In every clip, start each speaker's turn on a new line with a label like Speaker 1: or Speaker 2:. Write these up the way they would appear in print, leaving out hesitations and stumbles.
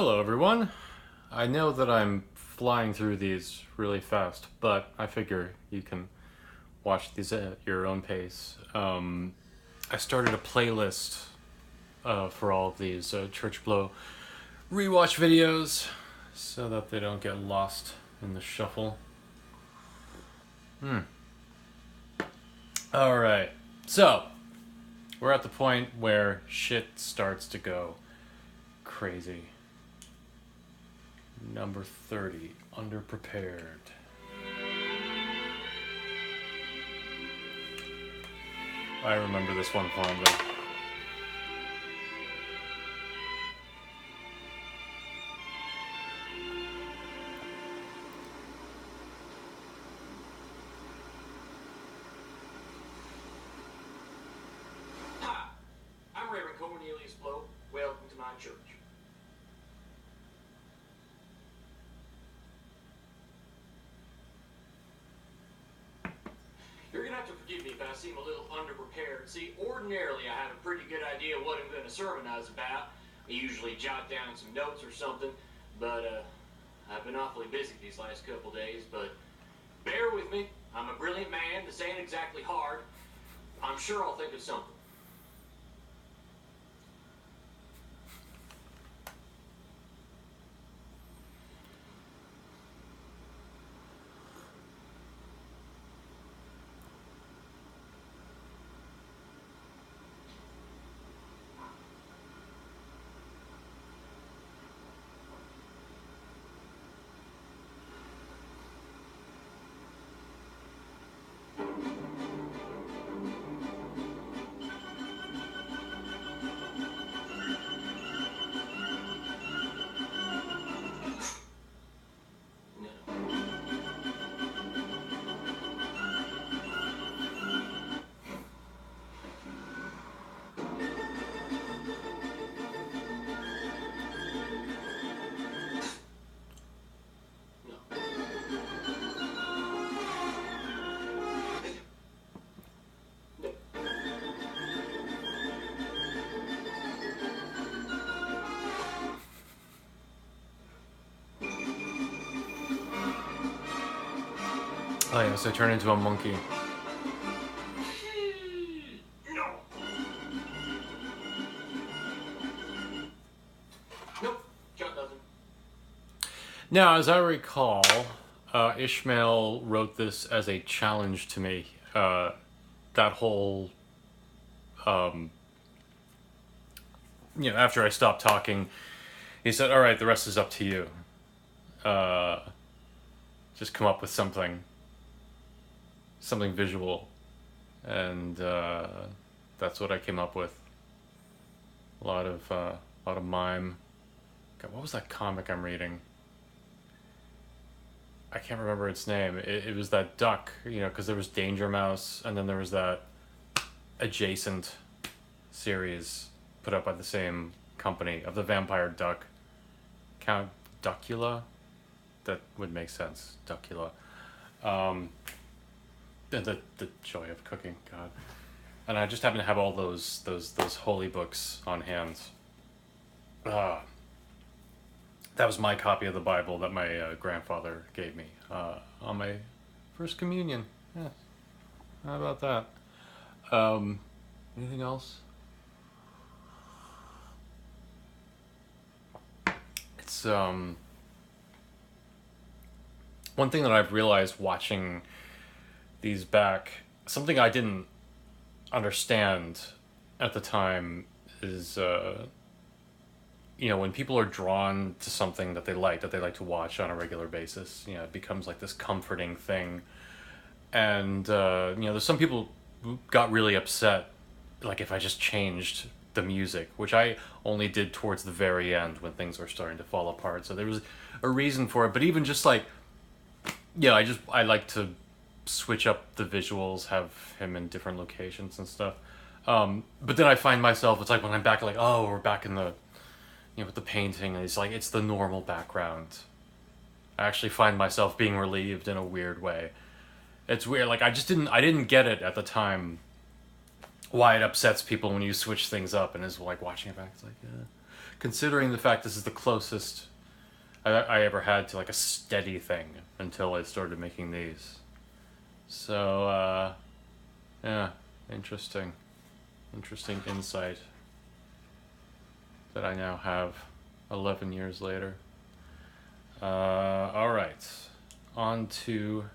Speaker 1: Hello, everyone. I know that I'm flying through these really fast, but I figure you can watch these at your own pace. I started a playlist for all of these Church Blow rewatch videos so that they don't get lost in the shuffle. Alright, so we're at the point where shit starts to go crazy. Number 30, Underprepared. I remember this one fondly.
Speaker 2: Hi, I'm Reverend Cornelius Blow. Welcome to my church. You're gonna have to forgive me if I seem a little underprepared. See, ordinarily I have a pretty good idea what I'm gonna sermonize about. I usually jot down some notes or something, but I've been awfully busy these last couple days. But bear with me. I'm a brilliant man. This ain't exactly hard. I'm sure I'll think of something.
Speaker 1: Oh yes, I turn into a monkey.
Speaker 2: No. Nope. John doesn't.
Speaker 1: Now, as I recall, Ishmael wrote this as a challenge to me. That whole, after I stopped talking, he said, "All right, the rest is up to you. Just come up with something visual," and that's what I came up with. A lot of mime. God, what was that comic I'm reading? I can't remember its name. It was that duck, because there was Danger Mouse, and then there was that adjacent series put up by the same company of the vampire duck. Count Duckula? That would make sense. Duckula. The joy of cooking, God. And I just happen to have all those holy books on hand. That was my copy of the Bible that my grandfather gave me on my first communion. Yeah. How about that? Anything else? It's one thing that I've realized watching these back, something I didn't understand at the time is when people are drawn to something that they like to watch on a regular basis, it becomes like this comforting thing. And there's some people who got really upset, like if I just changed the music, which I only did towards the very end when things were starting to fall apart. So there was a reason for it. But even just like, I like to switch up the visuals, have him in different locations and stuff. But then I find myself, it's like when I'm back, like, oh, we're back in the, with the painting, and it's like, it's the normal background. I actually find myself being relieved in a weird way. It's weird, like, I didn't get it at the time, why it upsets people when you switch things up, and is like watching it back, it's like, considering the fact this is the closest I ever had to like a steady thing until I started making these. So, yeah, interesting insight that I now have 11 years later. All right, on to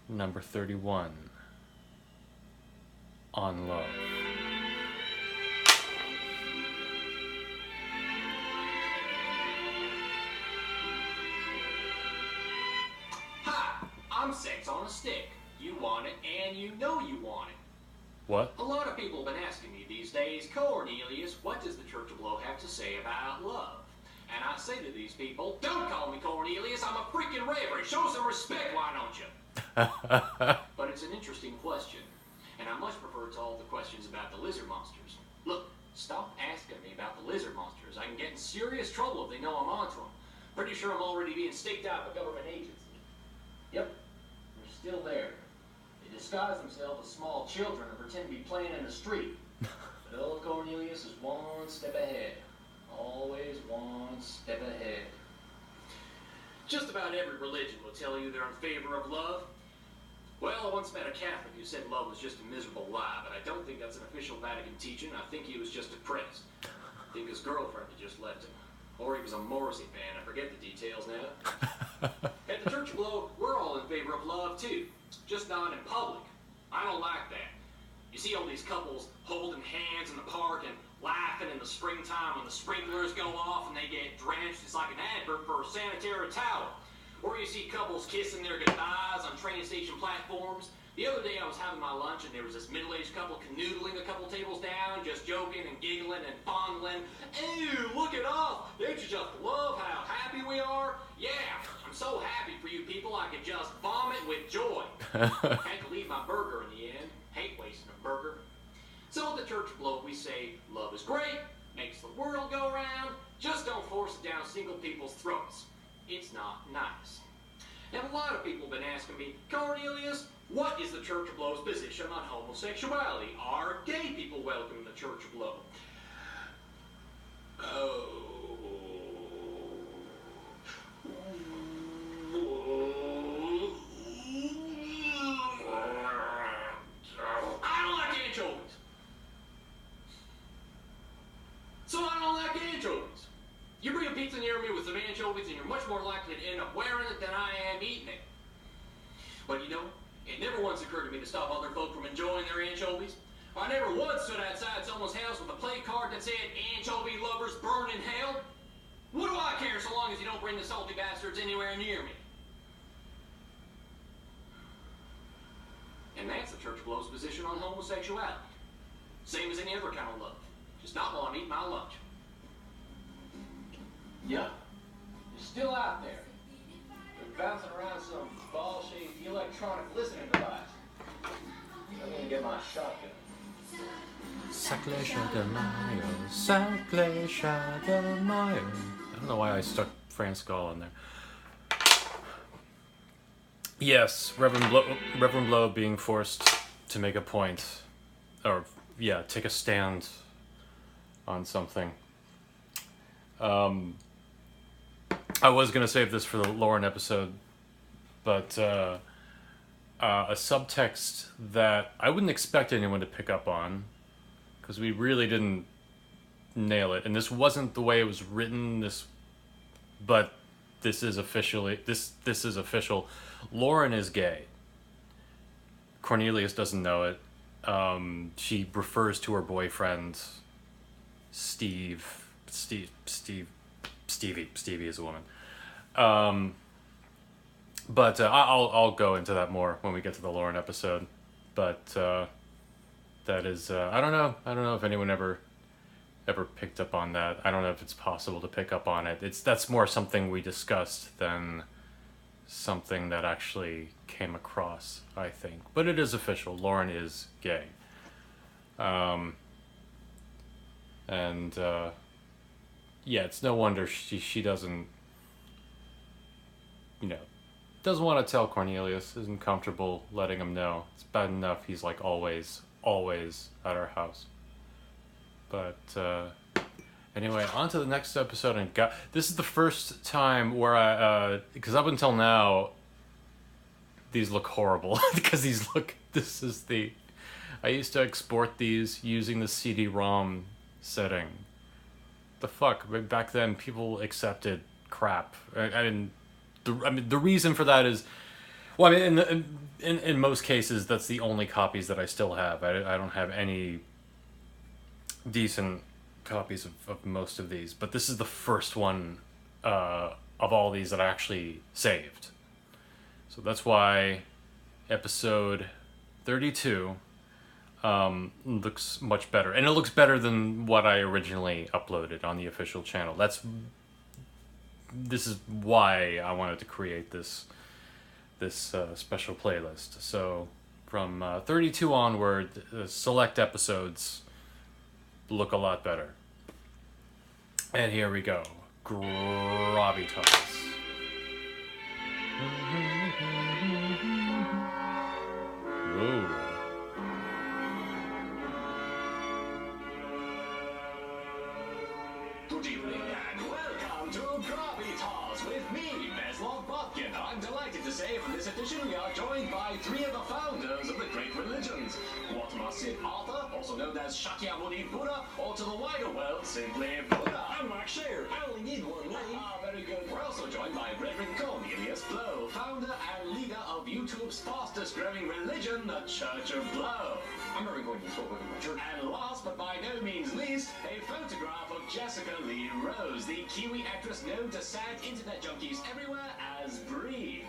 Speaker 1: number 31, On Love.
Speaker 2: Hi, I'm Sex on a Stick. You want it, and you know you want it.
Speaker 1: What?
Speaker 2: A lot of people have been asking me these days, Cornelius, what does the Church of Blow have to say about love? And I say to these people, don't call me Cornelius, I'm a freaking reverend. Show some respect, why don't you? But it's an interesting question, and I much prefer to all the questions about the lizard monsters. Look, stop asking me about the lizard monsters. I can get in serious trouble if they know I'm onto them. Pretty sure I'm already being staked out by government agency. Yep, they're still there. They disguise themselves as small children and pretend to be playing in the street. But old Cornelius is one step ahead. Always one step ahead. Just about every religion will tell you they're in favor of love. Well, I once met a Catholic who said love was just a miserable lie, but I don't think that's an official Vatican teaching. I think he was just depressed. I think his girlfriend had just left him. Or he was a Morrissey fan. I forget the details now. At the Church of Blow, we're all in favor of love, too. Just not in public. I don't like that. You see all these couples holding hands in the park and laughing in the springtime when the sprinklers go off and they get drenched. It's like an advert for a sanitary towel. Or you see couples kissing their goodbyes on train station platforms. The other day I was having my lunch and there was this middle-aged couple canoodling a couple tables down, just joking and giggling and fondling. Ew, look at us! Don't you just love how happy we are? Yeah, I'm so happy for you people I could just vomit with joy. Had to leave my burger in the end. Hate wasting a burger. So at the Church of Blow we say love is great, makes the world go round, just don't force it down single people's throats. It's not nice. Now a lot of people have been asking me, Cornelius, what is the Church of Blow's position on homosexuality? Are gay people welcome in the Church of Blow? Oh. I don't like anchovies. So I don't like anchovies. You bring a pizza near me with some anchovies and you're much more likely to end up wearing it than I am eating it. But you know, it never once occurred to me to stop other folk from enjoying their anchovies. I never once stood outside someone's house with a play card that said, anchovy lovers burn in hell. What do I care so long as you don't bring the salty bastards anywhere near me? And that's the Church of Blow's position on homosexuality. Same as any other kind of love. Just not while I'm eating my lunch. Yeah, you're still out there. You're bouncing around some ball-shaped electronic listening device. I'm gonna get my shotgun.
Speaker 1: Saclé Chardonnay, Saclé Chardonnay. I don't know why I stuck France Gall in there. Yes, Reverend Blow being forced to make a point, or yeah, take a stand on something. I was gonna save this for the Lauren episode, but a subtext that I wouldn't expect anyone to pick up on, because we really didn't nail it, and this wasn't the way it was written. But this is officially this is official. Lauren is gay. Cornelius doesn't know it. She refers to her boyfriend, Stevie is a woman. But I'll go into that more when we get to the Lauren episode. But that is I don't know if anyone ever picked up on that. I don't know if it's possible to pick up on it. That's more something we discussed than something that actually came across, I think. But it is official. Lauren is gay. Yeah, it's no wonder she doesn't, doesn't want to tell Cornelius, isn't comfortable letting him know. It's bad enough he's like always at our house. But Anyway, on to the next episode, and this is the first time where because up until now, these look horrible, because I used to export these using the CD-ROM setting. The fuck? Back then, people accepted crap. The reason for that is, well, I mean, in most cases, that's the only copies that I still have. I don't have any decent copies of most of these, but this is the first one of all these that I actually saved. So that's why episode 32 looks much better, and it looks better than what I originally uploaded on the official channel. This is why I wanted to create this special playlist. So from 32 onward, select episodes look a lot better. And here we go. Gravitas. Whoa.
Speaker 3: Good evening and welcome to Gravitas with me, Bezlov Botkin. I'm delighted to say for this edition we are joined by three of the founders of the great religions. Sid Arthur, also known as Shakyamuni Buddha, or to the wider world, simply Buddha.
Speaker 2: I'm Mark Shayer. I only need one name.
Speaker 3: Very good. We're also joined by Reverend Cornelius Blow, founder and leader of YouTube's fastest growing religion, the Church of Blow.
Speaker 2: I'm Reverend Cornelius Blow with my church.
Speaker 3: And last but by no means least, a photograph of Jessica Lee Rose, the Kiwi actress known to sad internet junkies everywhere as Bree.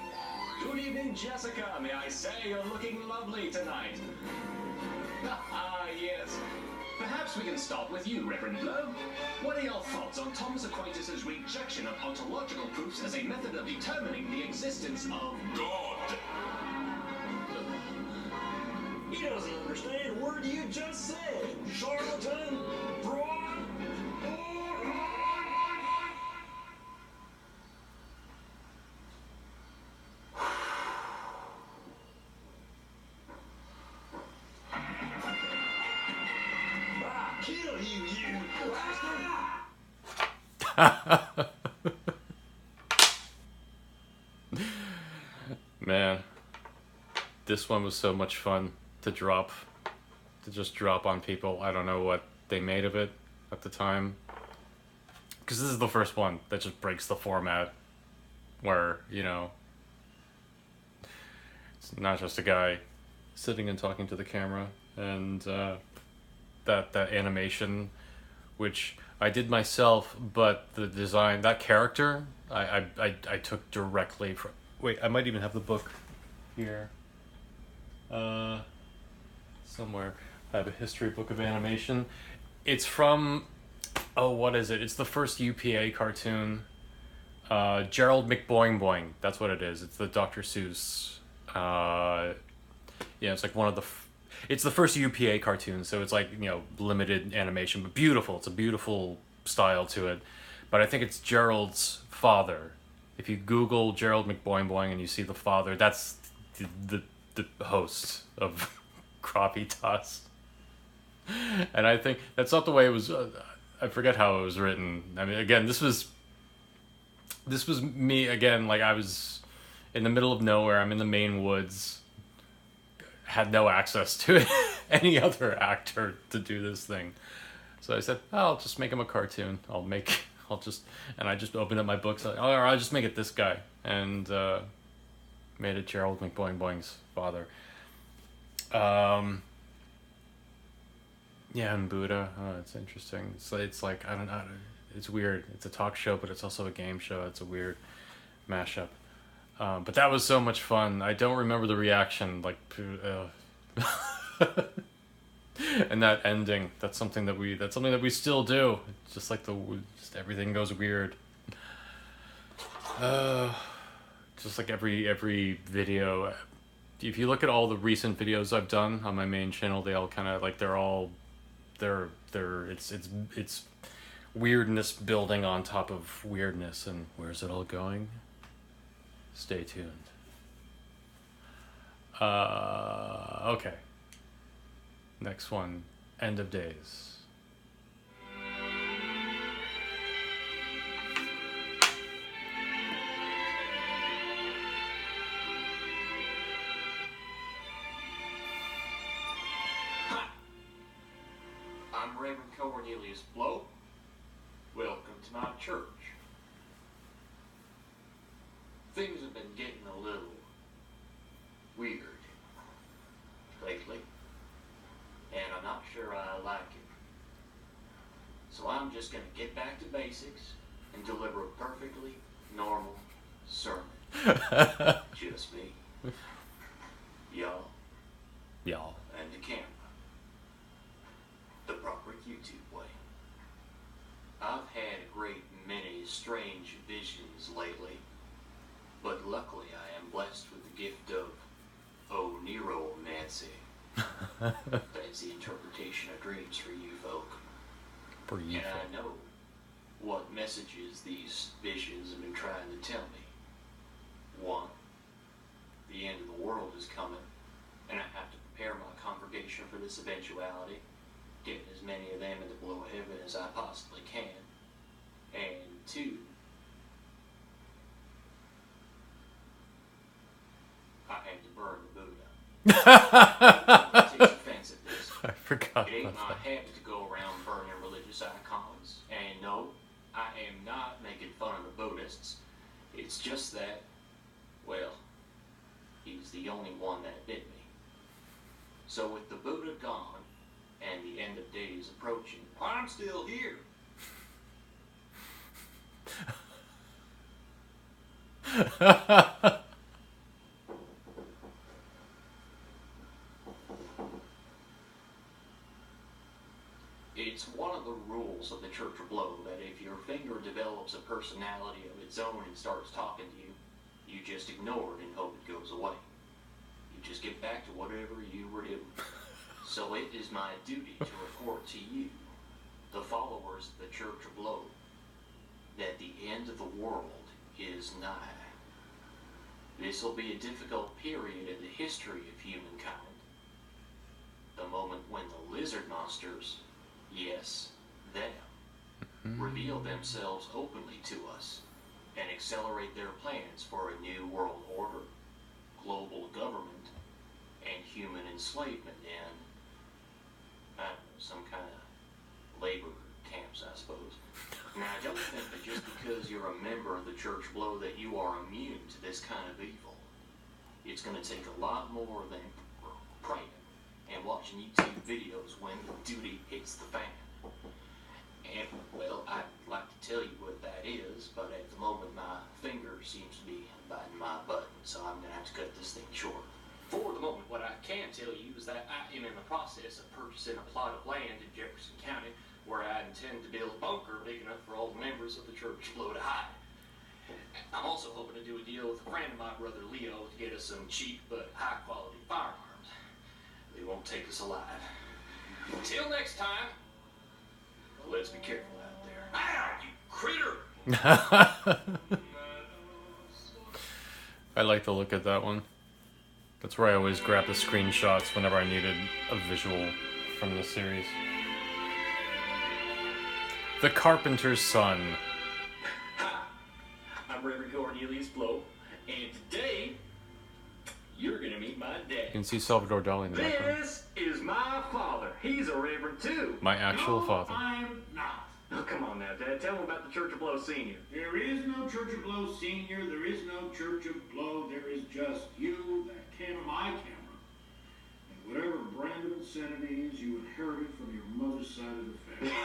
Speaker 3: Good evening, Jessica. May I say you're looking lovely tonight. Yes. Perhaps we can start with you, Reverend Blow. What are your thoughts on Thomas Aquinas' rejection of ontological proofs as a method of determining the existence of God?
Speaker 2: He doesn't understand a word you just said. Charlatan, fraud. Kill you, you bastard!
Speaker 1: Man, this one was so much fun to just drop on people. I don't know what they made of it at the time, because this is the first one that just breaks the format where, you know, it's not just a guy sitting and talking to the camera, and that animation, which I did myself, but the design, that character, I took directly from. Wait, I might even have the book here. Somewhere. I have a history book of animation. It's from, what is it? It's the first UPA cartoon. Gerald McBoing Boing. That's what it is. It's the Dr. Seuss. It's like one of the. It's the first UPA cartoon, so it's like, you know, limited animation, but beautiful. It's a beautiful style to it. But I think it's Gerald's father. If you Google Gerald McBoing Boing and you see the father, that's the host of Gravitas. And I think that's not the way it was. I forget how it was written. I mean, again, this was me again. Like, I was in the middle of nowhere. I'm in the Maine woods. Had no access to any other actor to do this thing, so I said, I'll just make him a cartoon. And I just opened up my books. I'll just make it this guy, and made it Gerald McBoing Boing's father. And Buddha. It's interesting. It's like I don't know. It's weird. It's a talk show, but it's also a game show. It's a weird mashup. But that was so much fun. I don't remember the reaction, like, and that ending. That's something that we still do. It's just like just everything goes weird. Just like every video. If you look at all the recent videos I've done on my main channel, they all kind of like it's weirdness building on top of weirdness, and where's it all going? Stay tuned. Okay. Next one, End of Days.
Speaker 2: Cornelius Blow. Welcome to my church. Things have been getting a little weird lately, and I'm not sure I like it. So I'm just going to get back to basics and deliver a perfectly normal sermon. Just me, y'all, and the camera. The proper YouTube way. I've had a great many strange visions lately, but luckily I am blessed with the gift of Neuromancy. That's the interpretation of dreams for you folk. And I know what messages these visions have been trying to tell me. One, the end of the world is coming, and I have to prepare my congregation for this eventuality, getting as many of them in the below heaven as I possibly can. And two, I had to burn the Buddha. Nobody takes offense at this.
Speaker 1: I forgot
Speaker 2: It ain't
Speaker 1: about
Speaker 2: my
Speaker 1: that.
Speaker 2: habit to go around burning religious icons. And no, I am not making fun of the Buddhists. It's just that, well, he's the only one that bit me. So with the Buddha gone and the end of days approaching, I'm still here. It's one of the rules of the Church of Blow that if your finger develops a personality of its own and starts talking to you, you just ignore it and hope it goes away. You just get back to whatever you were doing. So it is my duty to report to you, the followers of the Church of Blow, that the end of the world is nigh. This will be a difficult period in the history of humankind. The moment when the lizard monsters, yes, them, reveal themselves openly to us and accelerate their plans for a new world order, global government, and human enslavement in, I don't know, some kind of labor camps, I suppose. Now, don't think that just because you're a member of the Church Blow that you are immune to this kind of evil. It's going to take a lot more than praying and watching YouTube videos when the duty hits the fan. And, well, I'd like to tell you what that is, but at the moment my finger seems to be biting my button, so I'm going to have to cut this thing short. For the moment, what I can tell you is that I am in the process of purchasing a plot of land in Jefferson County where I intend to build a bunker big enough for all the members of the Church of Blow to hide. I'm also hoping to do a deal with a friend of my brother Leo to get us some cheap but high-quality firearms. They won't take us alive. Until next time, let's be careful out there. Ow, you critter!
Speaker 1: I like to look at that one. That's where I always grab the screenshots whenever I needed a visual from the series. The Carpenter's Son.
Speaker 2: Hi, I'm Reverend Cornelius Blow, and today, you're gonna meet my
Speaker 1: You
Speaker 2: dad.
Speaker 1: can see Salvador Dali in the background.
Speaker 3: This is my father. He's a reverend too.
Speaker 1: My actual
Speaker 4: No,
Speaker 1: father.
Speaker 4: I'm not.
Speaker 3: Oh, come on now, Dad. Tell him about the Church of Blow Senior.
Speaker 4: There is no Church of Blow Senior. There is no Church of Blow. There is just you, that camera, my camera, and whatever brand of insanity is you inherited from your mother's side of the family.